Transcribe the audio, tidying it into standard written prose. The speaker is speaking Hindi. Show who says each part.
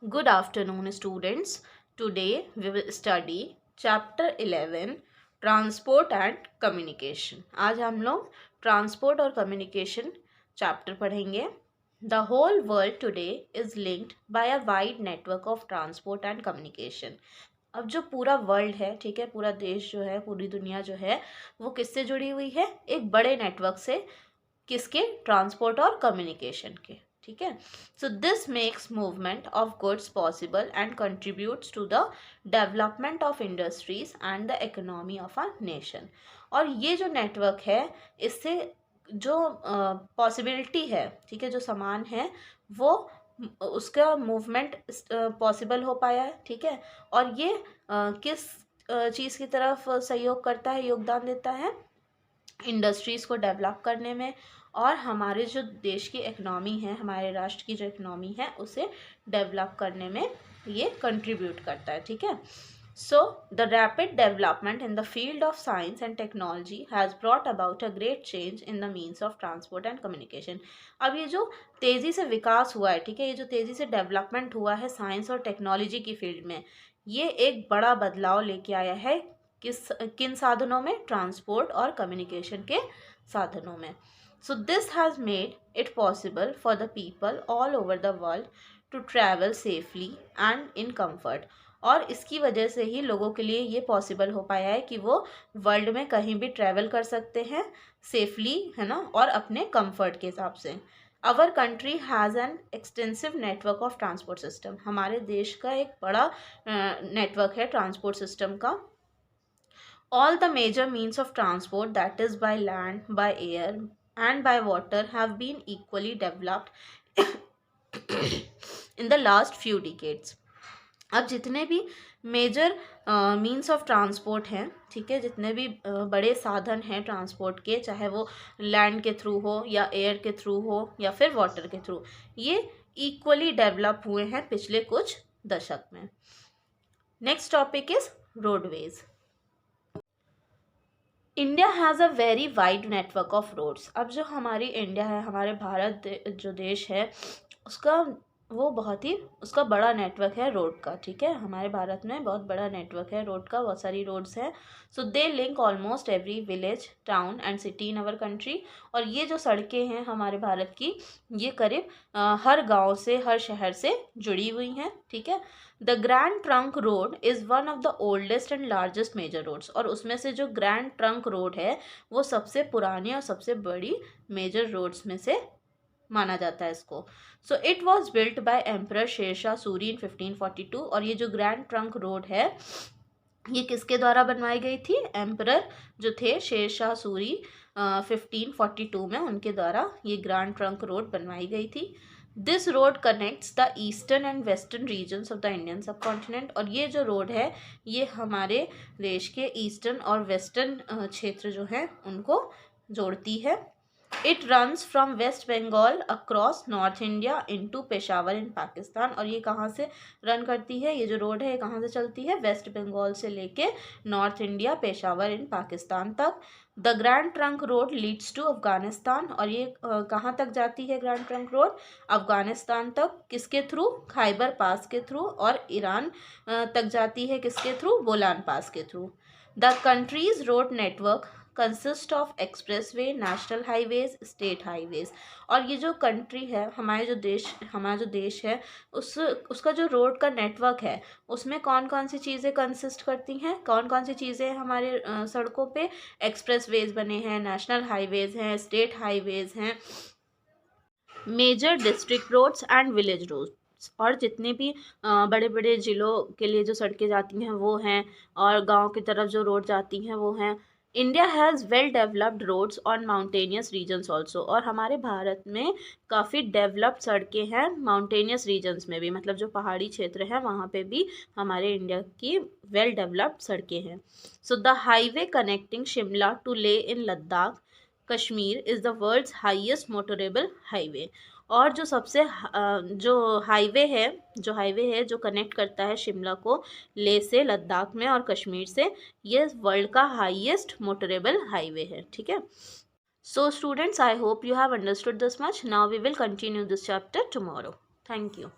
Speaker 1: Good afternoon, students. Today we will study Chapter 11 Transport and Communication. आज हम लोग ट्रांसपोर्ट और कम्युनिकेशन चैप्टर पढ़ेंगे. The whole world today is linked by a wide network of transport and communication. अब जो पूरा वर्ल्ड है, ठीक है, पूरा देश जो है, पूरी दुनिया जो है, वो किससे जुड़ी हुई है? एक बड़े नेटवर्क से. किसके? ट्रांसपोर्ट और कम्युनिकेशन के. ठीक है. So this makes movement of goods possible and contributes to the development of industries and the economy of a nation. और ये जो नेटवर्क है, इससे जो पॉसिबिलिटी है, ठीक है, जो सामान है वो उसका मूवमेंट पॉसिबल हो पाया है. ठीक है. और ये किस चीज़ की तरफ सहयोग करता है, योगदान देता है? इंडस्ट्रीज़ को डेवलप करने में, और हमारे जो देश की इकनॉमी है, हमारे राष्ट्र की जो इकनॉमी है, उसे डेवलप करने में ये कंट्रीब्यूट करता है. ठीक है. So the rapid development in the field of science and technology has brought about a great change in the means of transport and communication. अब ये जो तेज़ी से विकास हुआ है, ठीक है, ये जो तेज़ी से डेवलपमेंट हुआ है साइंस और टेक्नोलॉजी की फील्ड में, ये एक बड़ा बदलाव लेके आया है किन साधनों में? ट्रांसपोर्ट और कम्युनिकेशन के साधनों में. So this has made it possible for the people all over the world to travel safely and in comfort. और इसकी वजह से ही लोगों के लिए ये पॉसिबल हो पाया है कि वो वर्ल्ड में कहीं भी ट्रैवल कर सकते हैं सेफली, है ना, और अपने कंफर्ट के हिसाब से. Our country has an extensive network of transport system. हमारे देश का एक बड़ा नेटवर्क है ट्रांसपोर्ट सिस्टम का. All the major means of transport, that is by land, by air and by water, have been equally developed in the last few decades. अब जितने भी मेजर मीन्स ऑफ ट्रांसपोर्ट हैं, ठीक है, जितने भी बड़े साधन हैं ट्रांसपोर्ट के, चाहे वो लैंड के थ्रू हो या एयर के थ्रू हो या फिर वाटर के थ्रू, ये इक्वली डेवलप हुए हैं पिछले कुछ दशक में. Next topic is roadways. India has a very wide network of roads. अब जो हमारी इंडिया है, हमारे भारत जो देश है, उसका वो बहुत ही उसका बड़ा नेटवर्क है रोड का. ठीक है. हमारे भारत में बहुत बड़ा नेटवर्क है रोड का, बहुत सारी रोड्स हैं. So they link almost every village, town and city in our country. और ये जो सड़कें हैं हमारे भारत की, ये करीब हर गांव से, हर शहर से जुड़ी हुई हैं. ठीक है. The Grand Trunk Road is one of the oldest and largest major roads. और उसमें से जो ग्रैंड ट्रंक रोड है वो सबसे पुरानी और सबसे बड़ी मेजर रोड्स में से माना जाता है इसको. So it was built by emperor Sher Shah Suri in 1542. और ये जो ग्रैंड ट्रंक रोड है, ये किसके द्वारा बनवाई गई थी? एम्परर जो थे शेरशाह सूरी 1542 में, उनके द्वारा ये ग्रैंड ट्रंक रोड बनवाई गई थी. This road connects the eastern and western regions of the Indian subcontinent. और ये जो रोड है, ये हमारे देश के ईस्टर्न और वेस्टर्न क्षेत्र जो हैं उनको जोड़ती है. It runs from west Bengal across north India into Peshawar in Pakistan. और ये कहाँ से रन करती है? ये जो रोड है ये कहाँ से चलती है? वेस्ट बंगाल से लेके north India, Peshawar in Pakistan तक. The Grand Trunk Road leads to Afghanistan. और ये कहाँ तक जाती है ग्रैंड ट्रंक रोड? अफगानिस्तान तक. किसके थ्रू? खैबर पास के थ्रू. और ईरान तक जाती है किसके थ्रू? बोलान पास के through. The countries road network consist of expressway, national highways, state highways. और ये जो कंट्री है, हमारा जो देश है, उसका जो रोड का नेटवर्क है, उसमें कौन कौन सी चीज़ें कंसिस्ट करती हैं? कौन कौन सी चीज़ें हमारे सड़कों पे? एक्सप्रेसवेज बने हैं, नेशनल हाईवेज हैं, स्टेट हाईवेज हैं, major district roads and village roads. और जितने भी बड़े बड़े ज़िलों के लिए जो सड़कें जाती हैं वो हैं, और गांव की तरफ जो रोड जाती हैं वो हैं. India has well developed roads on mountainous regions also. और हमारे भारत में काफ़ी डेवलप्ड सड़कें हैं माउंटेनियस रीजन्स में भी, मतलब जो पहाड़ी क्षेत्र है वहाँ पे भी हमारे इंडिया की वेल डेवलप्ड सड़कें हैं. So the highway connecting Shimla to Leh in Ladakh Kashmir is the world's highest motorable highway. और जो सबसे जो हाईवे है जो कनेक्ट करता है शिमला को लेह से, लद्दाख में, और कश्मीर से, ये वर्ल्ड का हाईएस्ट मोटरेबल हाईवे है. ठीक है. So students, I hope you have understood this much. Now we will continue this chapter tomorrow. Thank you.